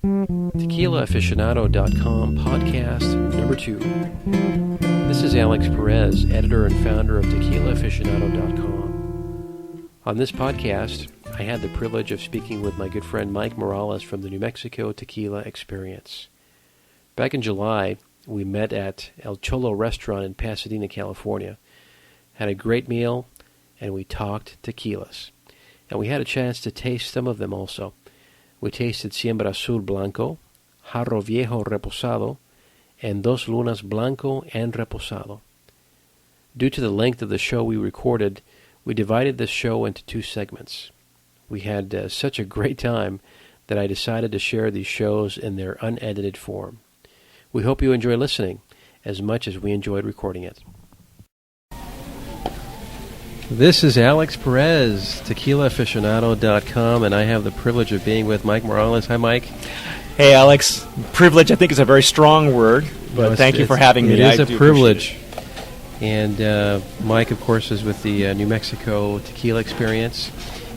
TequilaAficionado.com podcast number 2. This is Alex Perez, editor and founder of TequilaAficionado.com. On this podcast, I had the privilege of speaking with my good friend Mike Morales from the New Mexico Tequila Experience. Back in July, we met at El Cholo restaurant in Pasadena, California, had a great meal, and we talked tequilas. And we had a chance to taste some of them also. We tasted Siembra Azul Blanco, Jarro Viejo Reposado, and Dos Lunas Blanco and Reposado. Due to the length of the show we recorded, we divided this show into 2 segments. We had such a great time that I decided to share these shows in their unedited form. We hope you enjoy listening as much as we enjoyed recording it. This is Alex Perez, TequilaAficionado.com, and I have the privilege of being with Mike Morales. Hi, Mike. Hey, Alex. Privilege, I think, is a very strong word, but thank you for having me. It is a privilege. And Mike, of course, is with the New Mexico Tequila Experience,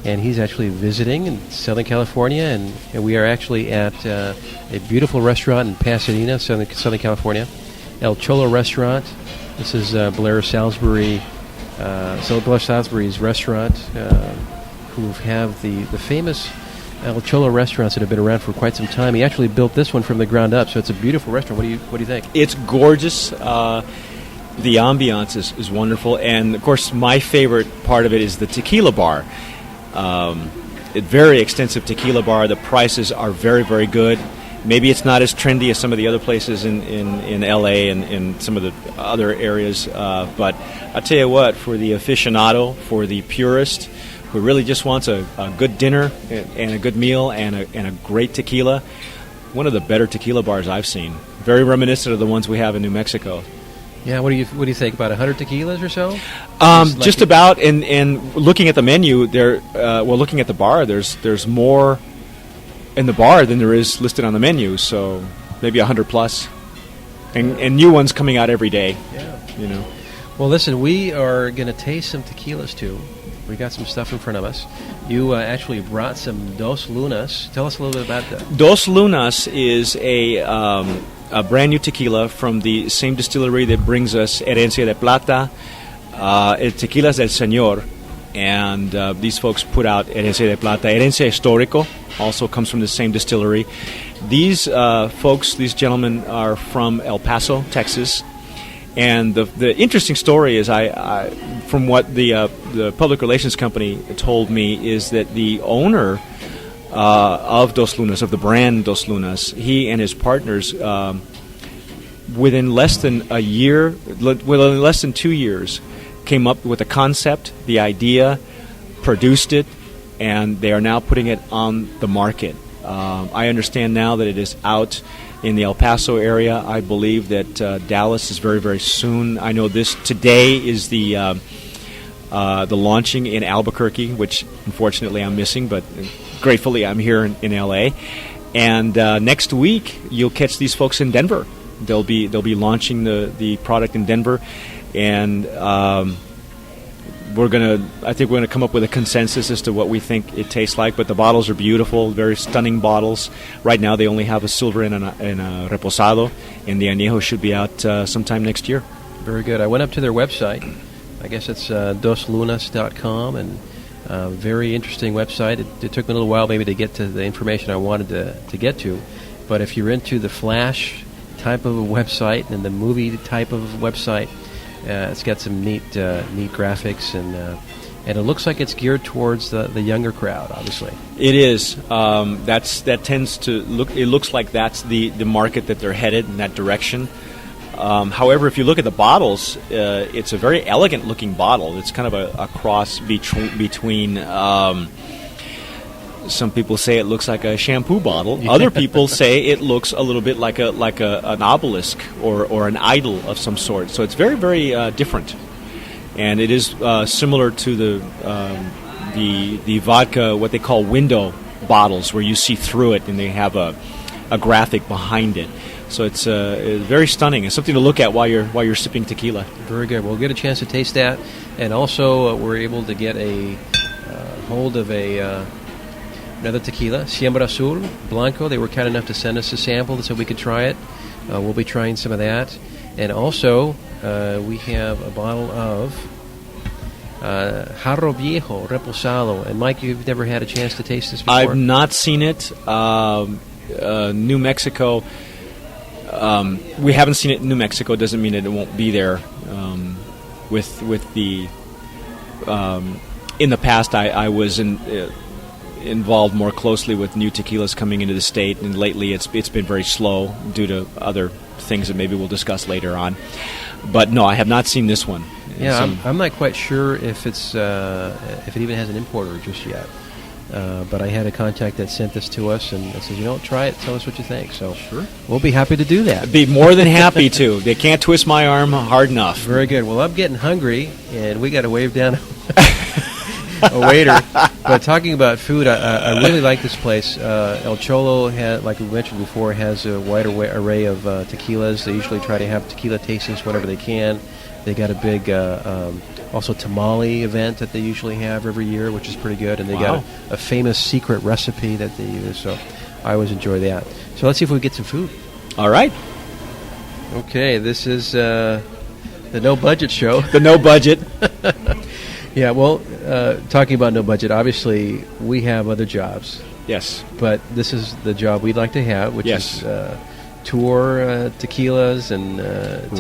and he's actually visiting in Southern California, and we are actually at a beautiful restaurant in Pasadena, Southern California, El Cholo restaurant. This is Blair Salisbury's restaurant, who have the famous El Cholo restaurants that have been around for quite some time. He actually built this one from the ground up, so it's a beautiful restaurant. What do you think? It's gorgeous. The ambiance is wonderful, and of course, my favorite part of it is the tequila bar. A very extensive tequila bar. The prices are very, very good. Maybe it's not as trendy as some of the other places in L.A. and in some of the other areas, but I'll tell you what, for the aficionado, for the purist, who really just wants a good dinner and a good meal and a great tequila, one of the better tequila bars I've seen. Very reminiscent of the ones we have in New Mexico. Yeah, what do you think? About 100 tequilas or so? Just about. And looking at the menu, looking at the bar, there's more in the bar than there is listed on the menu. So maybe 100 plus, and new ones coming out every day. Yeah. You know. Well, listen, we are going to taste some tequilas too. We got some stuff in front of us. You actually brought some Dos Lunas. Tell us a little bit about that. Dos Lunas is a brand new tequila from the same distillery that brings us Herencia de Plata, Tequilas del Señor, and these folks put out Herencia de Plata. Herencia Histórico also comes from the same distillery. These these gentlemen are from El Paso, Texas. And the interesting story is, from what the public relations company told me, is that the owner of Dos Lunas, of the brand Dos Lunas, he and his partners, within less than 2 years, came up with a concept, the idea, produced it, and they are now putting it on the market. I understand now that it is out in the El Paso area. I believe that Dallas is very, very soon. I know today is the launching in Albuquerque, which unfortunately I'm missing, but gratefully I'm here in LA. And next week you'll catch these folks in Denver. They'll be launching the product in Denver, and I think we're gonna come up with a consensus as to what we think it tastes like. But the bottles are beautiful, very stunning bottles. Right now they only have a silver and a reposado, and the añejo should be out sometime next year. Very good. I went up to their website. I guess it's doslunas.com, and very interesting website. It took me a little while maybe to get to the information I wanted to get to, but if you're into the flash type of a website and the movie type of website, it's got some neat graphics, and it looks like it's geared towards the younger crowd. Obviously, it is. That tends to look. It looks like that's the market that they're headed in that direction. However, if you look at the bottles, it's a very elegant looking bottle. It's kind of a cross between. Some people say it looks like a shampoo bottle. Other people say it looks a little bit like an obelisk or an idol of some sort. So it's very, very different, and it is similar to the vodka, what they call window bottles, where you see through it and they have a graphic behind it. So it's very stunning. It's something to look at while you're sipping tequila. Very good. We'll get a chance to taste that, and also we're able to get a hold of a another tequila, Siembra Azul Blanco. They were kind enough to send us a sample so we could try it. We'll be trying some of that. And also, we have a bottle of Jarro Viejo Reposado. And Mike, you've never had a chance to taste this before? I've not seen it. New Mexico, we haven't seen it in New Mexico. Doesn't mean that it won't be there. With the in the past, I was involved more closely with new tequilas coming into the state, and lately it's been very slow due to other things that maybe we'll discuss later on. But no, I have not seen this one. Yeah, I'm not quite sure if it's if it even has an importer just yet. But I had a contact that sent this to us and says, try it, tell us what you think. So sure, we'll be happy to do that. I'd be more than happy to. They can't twist my arm hard enough. Very good. Well, I'm getting hungry, and we got to wave down a waiter. But talking about food, I really like this place. El Cholo, like we mentioned before, has a wide array of tequilas. They usually try to have tequila tastings whenever they can. They got a big also tamale event that they usually have every year, which is pretty good. And they got a famous secret recipe that they use. So I always enjoy that. So let's see if we get some food. All right. Okay, this is the No Budget Show. The No Budget. Yeah, well, talking about no budget, obviously we have other jobs. Yes. But this is the job we'd like to have, which is tour tequilas and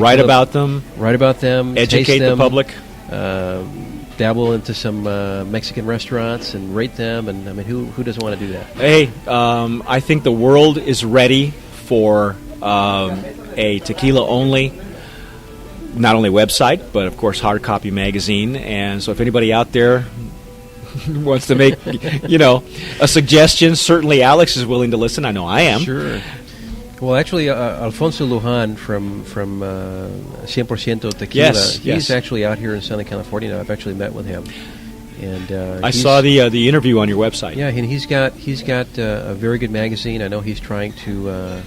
write about them. Write about them. Educate the public. Dabble into some Mexican restaurants and rate them. And I mean, who doesn't want to do that? Hey, I think the world is ready for a tequila only. Not only website, but of course hard copy magazine. And so if anybody out there wants to make, a suggestion, certainly Alex is willing to listen. I know I am. Sure. Well, actually, Alfonso Lujan from 100% Tequila, he's actually out here in Southern California now. I've actually met with him. And I saw the interview on your website. Yeah, and he's got a very good magazine. I know he's trying to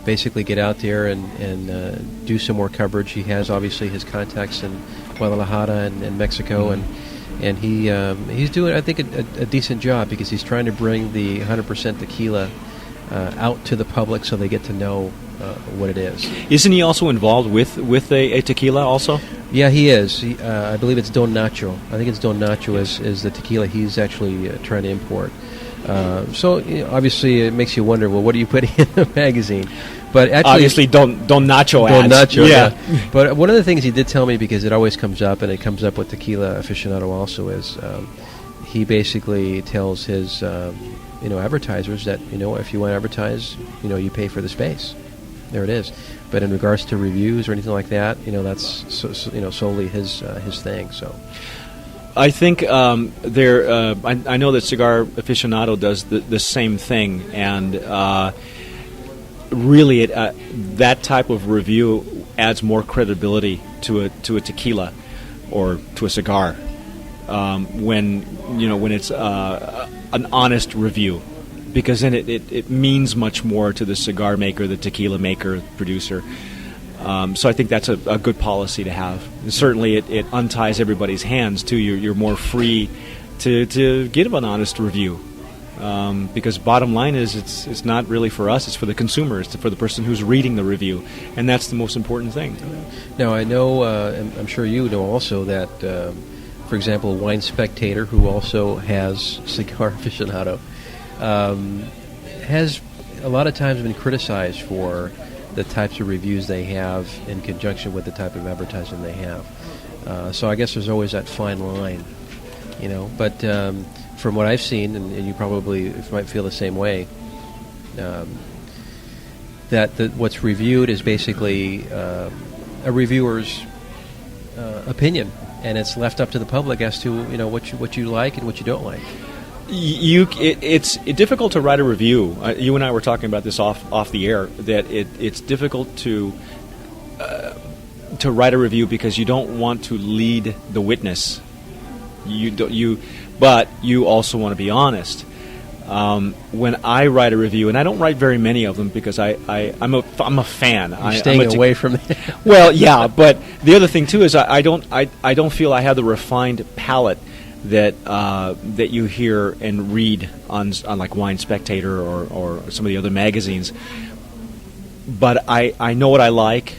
basically get out there and do some more coverage. He has obviously his contacts in Guadalajara and Mexico, and he's doing, I think, a decent job because he's trying to bring the 100% tequila out to the public so they get to know what it is. Isn't he also involved with a tequila also? Yeah, he is. I believe it's Don Nacho. I think it's Don Nacho is the tequila he's actually trying to import. So obviously it makes you wonder, well, what are you putting in the magazine? But actually, obviously, Don Nacho Don ads. Nacho, yeah. But one of the things he did tell me, because it always comes up, and it comes up with Tequila Aficionado also, is he basically tells his advertisers that if you want to advertise, you pay for the space. There it is. But in regards to reviews or anything like that, that's solely his thing. So. I think I know that Cigar Aficionado does the same thing, and really, that type of review adds more credibility to a tequila or to a cigar when it's an honest review, because then it means much more to the cigar maker, the tequila maker, producer. So I think that's a good policy to have. And certainly, it unties everybody's hands too. You're more free to give an honest review. Because bottom line is, it's not really for us; it's for the consumer, it's for the person who's reading the review, and that's the most important thing. Now, I know, and I'm sure you know also that, for example, Wine Spectator, who also has Cigar Aficionado, has a lot of times been criticized for the types of reviews they have in conjunction with the type of advertising they have. So I guess there's always that fine line, But from what I've seen, and you probably might feel the same way, that what's reviewed is basically a reviewer's opinion, and it's left up to the public as to what you like and what you don't like. It's difficult to write a review. You and I were talking about this off the air, that it's difficult to write a review because you don't want to lead the witness. But you also want to be honest. When I write a review, and I don't write very many of them because I'm a fan. You're staying away from it. Well, yeah, but the other thing too is I don't feel I have the refined palate that you hear and read on like Wine Spectator or some of the other magazines. But I know what I like.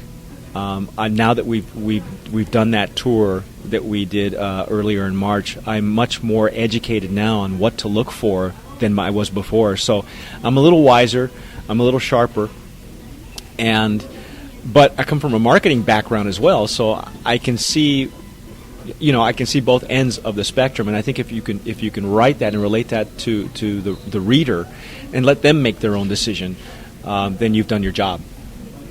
Now that we've done that tour that we did earlier in March, I'm much more educated now on what to look for than I was before. So I'm a little wiser, I'm a little sharper, but I come from a marketing background as well, so I can see, I can see both ends of the spectrum. And I think if you can write that and relate that to the reader and let them make their own decision, then you've done your job.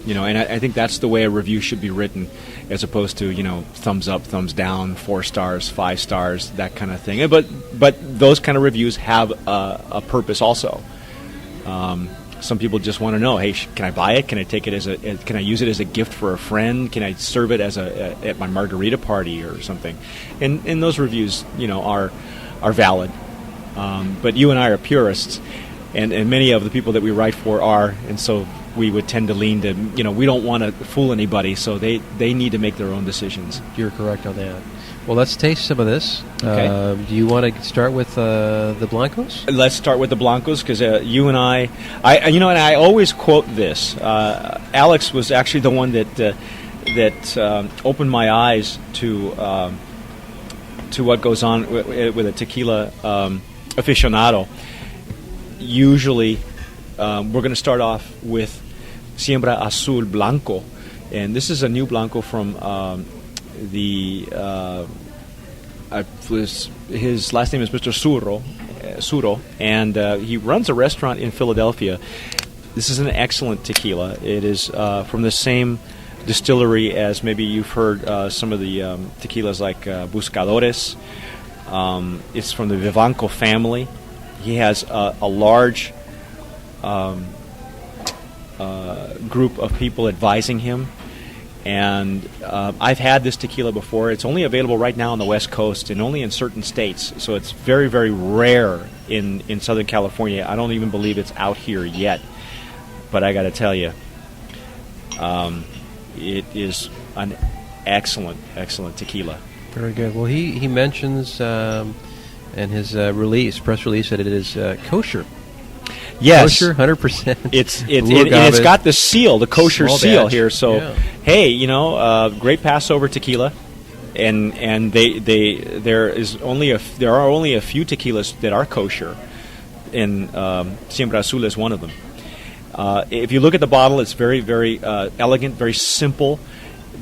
And I think that's the way a review should be written, as opposed to, thumbs up, thumbs down, 4 stars, 5 stars, that kind of thing. But those kind of reviews have a purpose also. Some people just want to know, hey, can I buy it? Can I take it can I use it as a gift for a friend? Can I serve it at my margarita party or something? And those reviews, are valid. But you and I are purists, and many of the people that we write for are, and so we would tend to lean to, we don't want to fool anybody, so they need to make their own decisions. You're correct on that. Well, let's taste some of this. Okay. Do you want to start with the Blancos? Let's start with the Blancos, because you and I always quote this. Alex was actually the one that opened my eyes to what goes on with a tequila aficionado. Usually, we're going to start off with Siembra Azul Blanco, and this is a new Blanco from his last name is Mr. Suro, and he runs a restaurant in Philadelphia. This is an excellent tequila. It is from the same distillery as maybe you've heard some of the tequilas like Buscadores. It's from the Vivanco family. He has a large group of people advising him, and I've had this tequila before. It's only available right now on the West Coast and only in certain states, so it's very, very rare in Southern California. I don't even believe it's out here yet, but I got to tell you, it is an excellent tequila. Very good. Well, he mentions in his press release, that it is kosher. Yes, kosher, 100%. It's got the seal, the kosher Small seal batch. here. So, Yeah. hey, great Passover tequila, and there are only a few tequilas that are kosher, and Siembra Azul is one of them. If you look at the bottle, it's very, very elegant, very simple.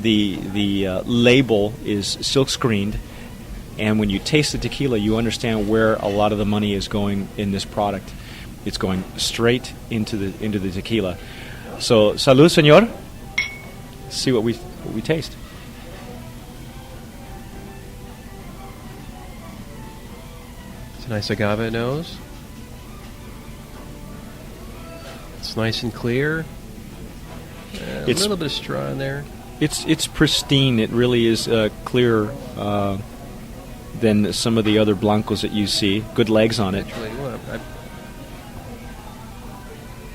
The label is silk screened, and when you taste the tequila, you understand where a lot of the money is going in this product. It's going straight into the tequila. So, salud, señor. See what we taste. It's a nice agave nose. It's nice and clear. A little bit of straw in there. It's pristine. It really is clearer than some of the other blancos that you see. Good legs on it.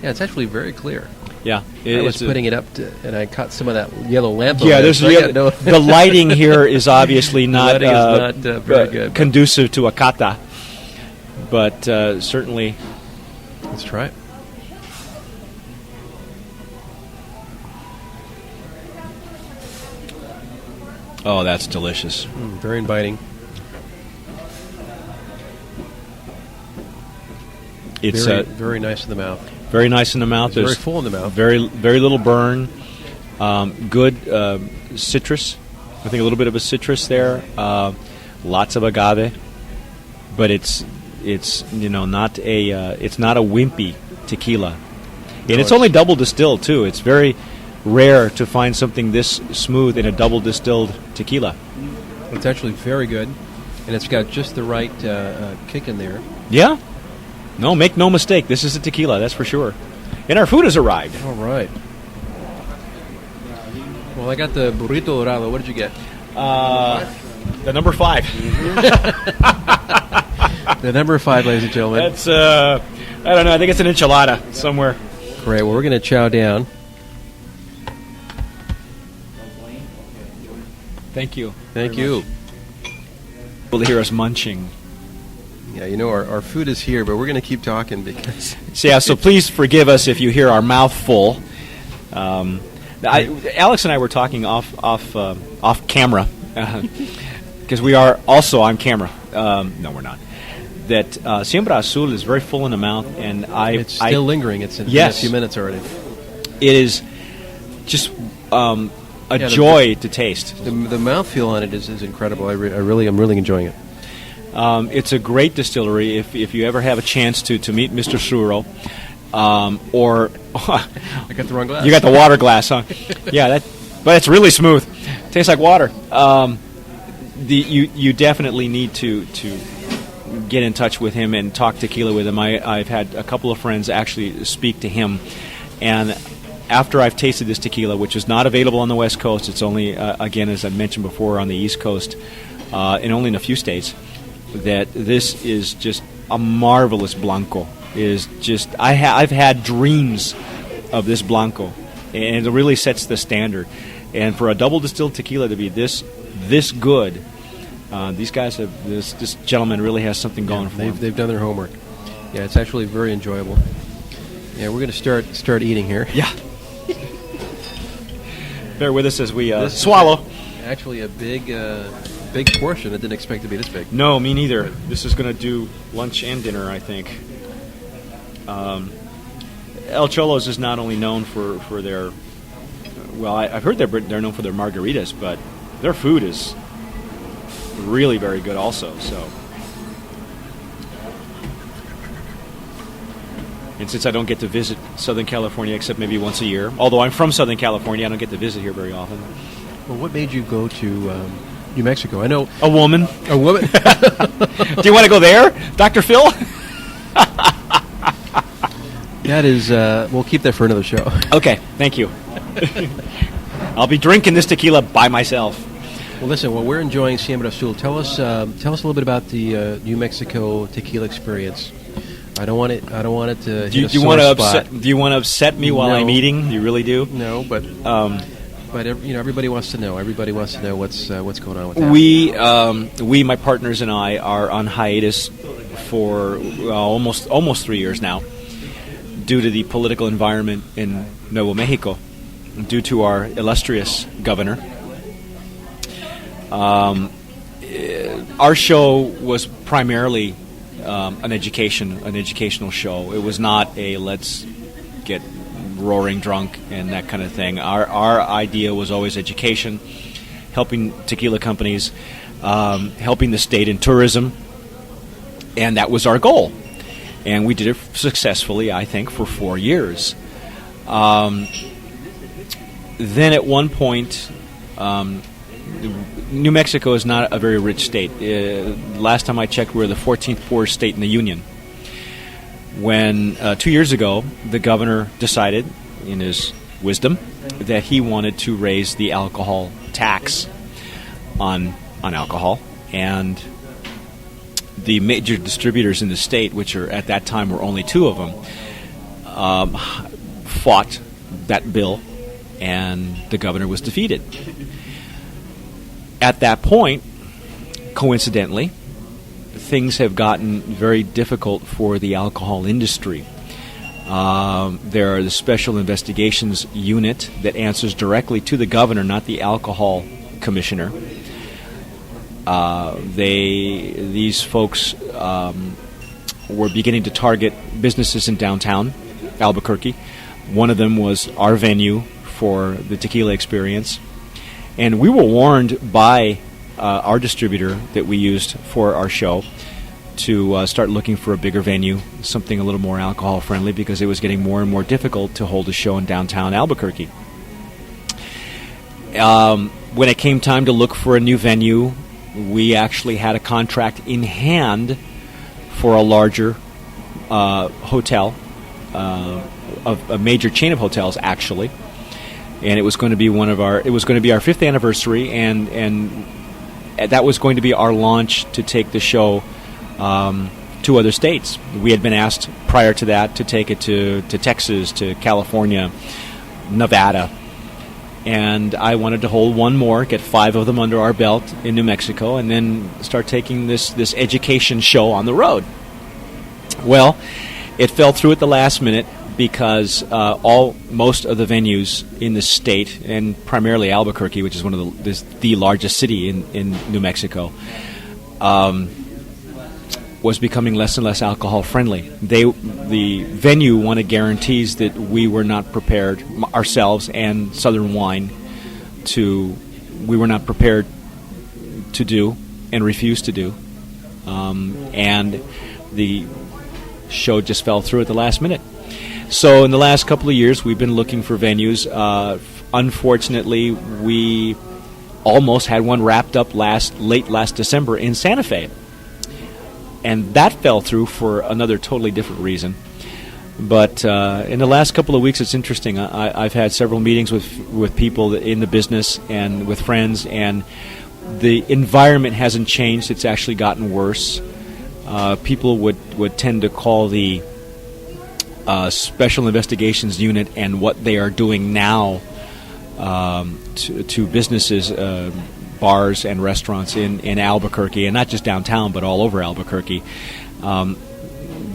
Yeah, it's actually very clear. Yeah, I was putting it up and I caught some of that yellow lamp. Yeah, the lighting here is obviously not, very good, conducive to a cata, but certainly. Let's try it. Oh, that's delicious. Very inviting. It's very nice in the mouth. Very nice in the mouth. It's very full in the mouth. Very, very little burn. Good citrus. I think a little bit of a citrus there. Lots of agave, but it's not a wimpy tequila, and it's only double distilled too. It's very rare to find something this smooth in a double distilled tequila. It's actually very good, and it's got just the right kick in there. Yeah. No, make no mistake. This is a tequila, that's for sure. And our food has arrived. All right. Well, I got the burrito dorado. What did you get? The number 5. The number 5, ladies and gentlemen. That's, I don't know, I think it's an enchilada somewhere. Great. Well, we're going to chow down. Thank you. Thank you. Able to hear us munching. Yeah, our food is here, but we're going to keep talking because... So please forgive us if you hear our mouth full. Alex and I were talking off camera, because we are also on camera. No, we're not. That Siembra Azul is very full in the mouth, and it's still lingering. It's in a few minutes already. It is just joy to taste. The mouthfeel on it is incredible. I'm really enjoying it. It's a great distillery. If you ever have a chance to meet Mr. Suro, or I got the wrong glass. You got the water glass, huh? Yeah, but it's really smooth. Tastes like water. You definitely need to get in touch with him and talk tequila with him. I've had a couple of friends actually speak to him, and after I've tasted this tequila, which is not available on the West Coast, it's only again, as I mentioned before, on the East Coast, and only in a few states, that this is just a marvelous Blanco. I've had dreams of this Blanco, and it really sets the standard. And for a double distilled tequila to be this good, these guys have this gentleman really has something going for him. They've done their homework. Yeah, it's actually very enjoyable. Yeah, we're going to start eating here. Yeah. Bear with us as we swallow. Actually, a big portion. I didn't expect it to be this big. No, me neither. This is going to do lunch and dinner, I think. El Cholo's is not only known for their... I've heard they're known for their margaritas, but their food is really very good also. So, and since I don't get to visit Southern California except maybe once a year, although I'm from Southern California, I don't get to visit here very often. Well, what made you go to New Mexico? I know a woman. A woman. Do you want to go there, Dr. Phil? That is. We'll keep that for another show. Okay, thank you. I'll be drinking this tequila by myself. Well, listen. While we're enjoying Siembra Azul, tell us a little bit about the New Mexico tequila experience. I don't want it to. Do you want to upset me while I'm eating? You really do? No, but everybody wants to know. Everybody wants to know what's going on with that. We, my partners and I, are on hiatus for almost 3 years now, due to the political environment in Nuevo Mexico, due to our illustrious governor. Our show was primarily an educational show. It was not a let's get roaring drunk and that kind of thing. Our idea was always education, helping tequila companies, helping the state in tourism, and that was our goal. And we did it successfully, I think, for 4 years. Then at one point, New Mexico is not a very rich state. Last time I checked, we were the 14th poorest state in the Union. When 2 years ago, the governor decided, in his wisdom, that he wanted to raise the alcohol tax on alcohol, and the major distributors in the state, which are at that time were only two of them, fought that bill, and the governor was defeated. At that point, coincidentally, things have gotten very difficult for the alcohol industry. There are the Special Investigations Unit that answers directly to the governor, not the alcohol commissioner. These folks were beginning to target businesses in downtown Albuquerque. One of them was our venue for the tequila experience. And we were warned by our distributor that we used for our show to start looking for a bigger venue, something a little more alcohol friendly, because it was getting more and more difficult to hold a show in downtown Albuquerque. When it came time to look for a new venue, we actually had a contract in hand for a larger hotel, a major chain of hotels, actually. And it was going to be our fifth anniversary, and that was going to be our launch to take the show to other states. We had been asked prior to that to take it to Texas, to California, Nevada, And I wanted to hold one more, get 5 of them under our belt in New Mexico, and then start taking this education show on the road. Well, it fell through at the last minute because most of the venues in the state, and primarily Albuquerque, which is one of the largest city in New Mexico, was becoming less and less alcohol friendly. The venue wanted guarantees that we were not prepared, ourselves and Southern Wine, we were not prepared to do and refused to do. And the show just fell through at the last minute. So in the last couple of years, we've been looking for venues. Unfortunately, we almost had one wrapped up late last December in Santa Fe. And that fell through for another totally different reason. But in the last couple of weeks, it's interesting. I've had several meetings with people in the business and with friends, and the environment hasn't changed. It's actually gotten worse. People would tend to call the Special Investigations Unit and what they are doing now to businesses, bars and restaurants in Albuquerque, and not just downtown, but all over Albuquerque.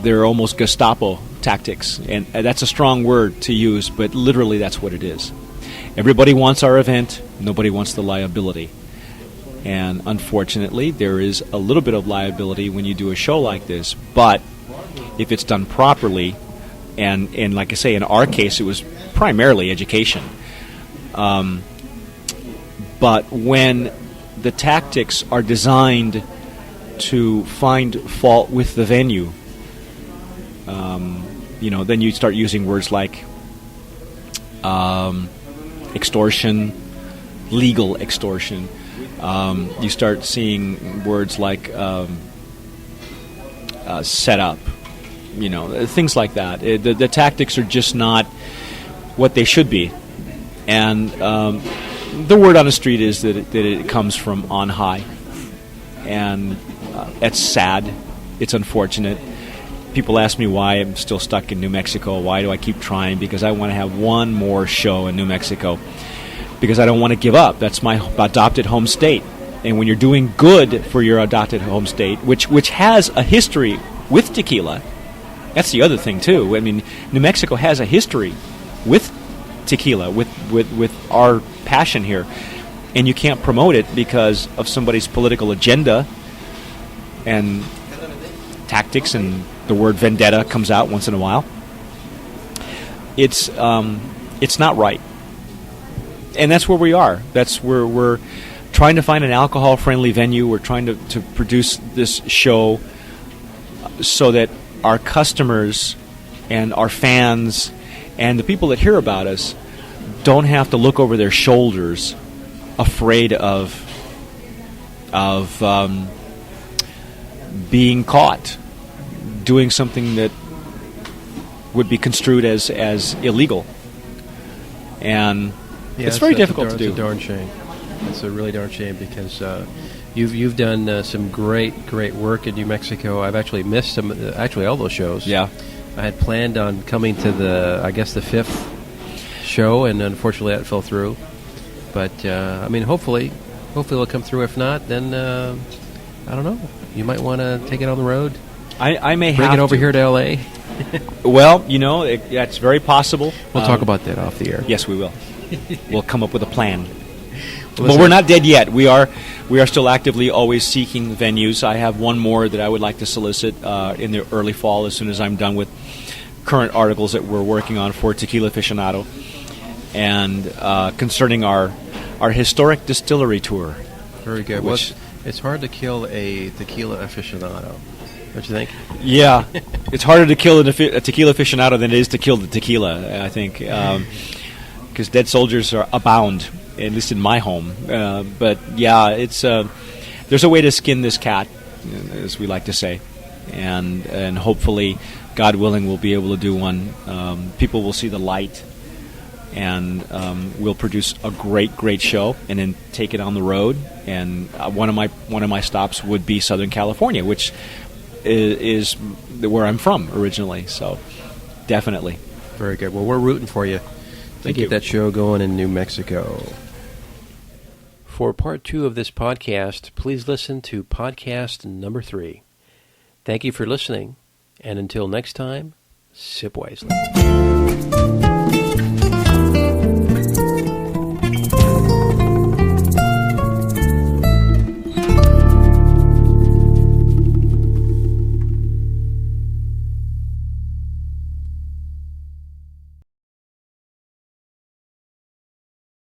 They're almost Gestapo tactics, and that's a strong word to use, but literally that's what it is. Everybody wants our event, nobody wants the liability. And unfortunately, there is a little bit of liability when you do a show like this, but if it's done properly, and like I say, in our case, it was primarily education. But when the tactics are designed to find fault with the venue, then you start using words like extortion, legal extortion. You start seeing words like set up, things like that. The tactics are just not what they should be. And the word on the street is that it comes from on high. And it's sad. It's unfortunate. People ask me why I'm still stuck in New Mexico. Why do I keep trying? Because I want to have one more show in New Mexico. Because I don't want to give up. That's my adopted home state. And when you're doing good for your adopted home state, which has a history with tequila, that's the other thing too. I mean, New Mexico has a history with tequila, with our passion here, and you can't promote it because of somebody's political agenda and tactics, and the word vendetta comes out once in a while. It's not right. And that's where we are. That's where we're trying to find an alcohol-friendly venue. We're trying to produce this show so that our customers and our fans and the people that hear about us don't have to look over their shoulders afraid of being caught doing something that would be construed as illegal. And it's very difficult to do. It's a darn shame. It's a really darn shame because you've done some great work in New Mexico. I've actually missed all those shows. Yeah. I had planned on coming to the 5th show, and unfortunately that fell through. But hopefully it'll come through. If not, then I don't know. You might want to take it on the road. I may bring it over here to L.A. Well, that's very possible. We'll talk about that off the air. Yes, we will. We'll come up with a plan. But we're not dead yet. We are still actively always seeking venues. I have one more that I would like to solicit in the early fall as soon as I'm done with current articles that we're working on for Tequila Aficionado, and concerning our historic distillery tour. Very good. It's hard to kill a tequila aficionado. Don't you think? Yeah. It's harder to kill a tequila aficionado than it is to kill the tequila, I think, because dead soldiers abound, at least in my home. But yeah, it's there's a way to skin this cat, as we like to say, and hopefully, God willing, we'll be able to do one. People will see the light, and we'll produce a great show, and then take it on the road. And one of my stops would be Southern California, which is where I'm from originally. So definitely. Very good. Well, we're rooting for you Thank get you. that show going in New Mexico. For part 2 of this podcast, please listen to podcast number 3. Thank you for listening, and until next time, sip wisely.